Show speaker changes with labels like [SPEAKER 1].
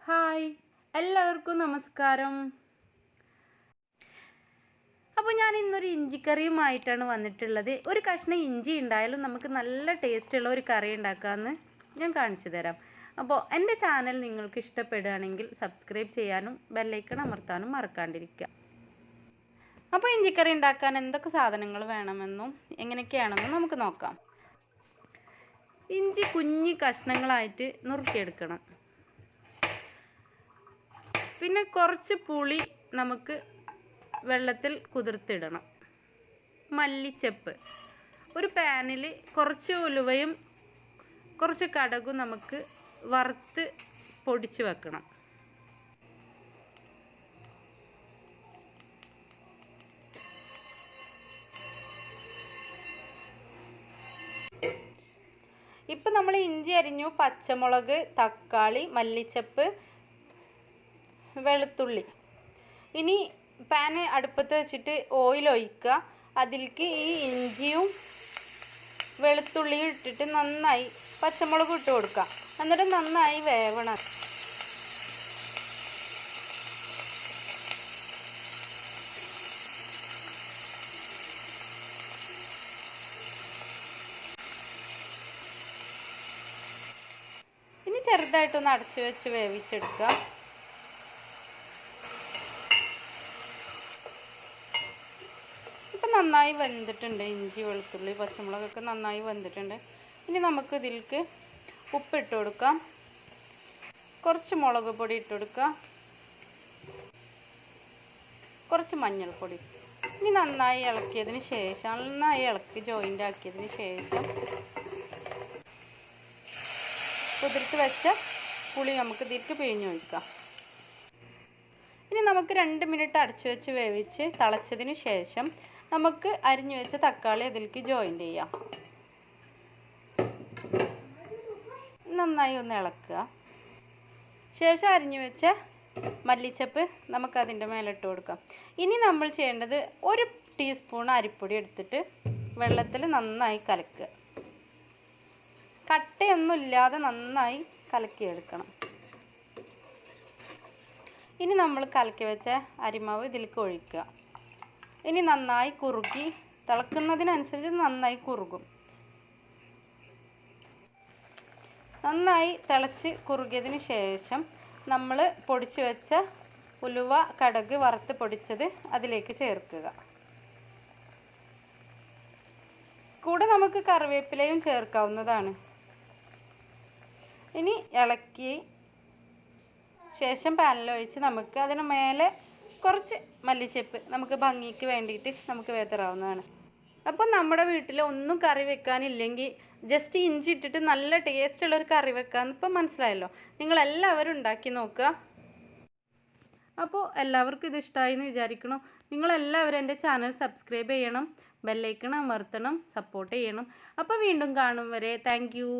[SPEAKER 1] Hi, എല്ലാവർക്കും നമസ്കാരം. അപ്പോൾ ഞാൻ ഇന്നൊരു ഇഞ്ചിക്കറിയുമായിട്ടാണ് വന്നിട്ടുള്ളത്. ഒരു കഷ്ണം ഇഞ്ചി ഉണ്ടായാലും നമുക്ക് നല്ല ടേസ്റ്റുള്ള ഒരു കറി ഉണ്ടാക്കാമെന്ന് ഞാൻ കാണിച്ചു തരാം. അപ്പോൾ എൻ്റെ ചാനൽ നിങ്ങൾക്ക് ഇഷ്ടപ്പെടുകയാണെങ്കിൽ സബ്സ്ക്രൈബ് ചെയ്യാനും ബെല്ലൈക്കൺ അമർത്താനും മറക്കാണ്ടിരിക്കുക. അപ്പോൾ ഇഞ്ചിക്കറി ഉണ്ടാക്കാൻ എന്തൊക്കെ സാധനങ്ങൾ വേണമെന്നും എങ്ങനെയൊക്കെയാണെന്നും നമുക്ക് നോക്കാം. ഇഞ്ചി കുഞ്ഞി കഷ്ണങ്ങളായിട്ട് നുറുക്കിയെടുക്കണം. പിന്നെ കുറച്ച് പുളി നമുക്ക് വെള്ളത്തിൽ കുതിർത്തിടണം. മല്ലിച്ചപ്പ്, ഒരു പാനിൽ കുറച്ച് ഉലുവയും കുറച്ച് കടുകും നമുക്ക് വറുത്ത് പൊടിച്ച് വെക്കണം. ഇപ്പം നമ്മൾ ഇഞ്ചി അരിഞ്ഞു, പച്ചമുളക്, തക്കാളി, മല്ലിച്ചപ്പ്, വെളുത്തുള്ളി. ഇനി പാന് അടുപ്പത്ത് വെച്ചിട്ട് ഓയിൽ ഒഴിക്കുക. അതിലേക്ക് ഈ ഇഞ്ചിയും വെളുത്തുള്ളിയും ഇട്ടിട്ട് നന്നായി, പച്ചമുളക് ഇട്ട് കൊടുക്കുക. എന്നിട്ട് നന്നായി വേവണം. ഇനി ചെറുതായിട്ടൊന്ന് അടച്ചു വെച്ച് വേവിച്ചെടുക്കുക. നന്നായി വെന്തിട്ടുണ്ട്. ഇഞ്ചി, വെളുത്തുള്ളി, പച്ചമുളകൊക്കെ നന്നായി വെന്തിട്ടുണ്ട്. ഇനി നമുക്ക് ഇതിലേക്ക് ഉപ്പിട്ട് കൊടുക്കാം. കുറച്ച് മുളക് പൊടി ഇട്ട് കൊടുക്കുക. കുറച്ച് മഞ്ഞൾപ്പൊടി. ഇനി നന്നായി ഇളക്കിയതിന് ശേഷം, നന്നായി ഇളക്കി ജോയിൻ്റ് ആക്കിയതിന് ശേഷം കുതിർത്ത് വെച്ച പുളി നമുക്ക് ഇതിലേക്ക് പിഴിഞ്ഞൊഴിക്കാം. ഇനി നമുക്ക് 2 മിനിറ്റ് അടച്ചു വെച്ച് വേവിച്ച് തിളച്ചതിന് ശേഷം നമുക്ക് അരിഞ്ഞു വെച്ച തക്കാളി അതിലേക്ക് ജോയിൻ്റ് ചെയ്യാം. നന്നായി ഒന്ന് ഇളക്കുക. ശേഷം അരിഞ്ഞു വെച്ച മല്ലിച്ചപ്പ് നമുക്കതിൻ്റെ മേലെ ഇട്ട് കൊടുക്കാം. ഇനി നമ്മൾ ചെയ്യേണ്ടത് 1 ടീസ്പൂൺ അരിപ്പൊടി എടുത്തിട്ട് വെള്ളത്തിൽ നന്നായി കലക്കുക. കട്ടയൊന്നുമില്ലാതെ നന്നായി കലക്കിയെടുക്കണം. ഇനി നമ്മൾ കലക്കി വെച്ച അരിമാവ് ഇതിലേക്ക് ഒഴിക്കുക. ഇനി നന്നായി കുറുകി, തിളക്കുന്നതിനനുസരിച്ച് നന്നായി കുറുകും. നന്നായി തിളച്ച് കുറുകിയതിന് ശേഷം നമ്മൾ പൊടിച്ച് വെച്ച ഉലുവ, കടുക് വറുത്ത് പൊടിച്ചത് അതിലേക്ക് ചേർക്കുക. കൂടെ നമുക്ക് കറിവേപ്പിലയും ചേർക്കാവുന്നതാണ്. ഇനി ഇളക്കി ശേഷം പാനിൽ ഒഴിച്ച് നമുക്ക് അതിന് മേലെ കുറച്ച് മല്ലിച്ചപ്പ് നമുക്ക് ഭംഗിക്ക് വേണ്ടിയിട്ട് നമുക്ക് വിതറാവുന്നതാണ്. അപ്പം നമ്മുടെ വീട്ടിൽ ഒന്നും കറി വെക്കാനില്ലെങ്കിൽ ജസ്റ്റ് ഇഞ്ചി ഇട്ടിട്ട് നല്ല ടേസ്റ്റുള്ളൊരു കറി വെക്കാമെന്ന് ഇപ്പം മനസ്സിലായല്ലോ. നിങ്ങളെല്ലാവരും ഉണ്ടാക്കി നോക്കുക. അപ്പോൾ എല്ലാവർക്കും ഇത് ഇഷ്ടമായി എന്ന് വിചാരിക്കണം. നിങ്ങളെല്ലാവരും എൻ്റെ ചാനൽ സബ്സ്ക്രൈബ് ചെയ്യണം, ബെല്ലൈക്കൺ അമർത്തണം, സപ്പോർട്ട് ചെയ്യണം. അപ്പോൾ വീണ്ടും കാണും വരെ താങ്ക് യു.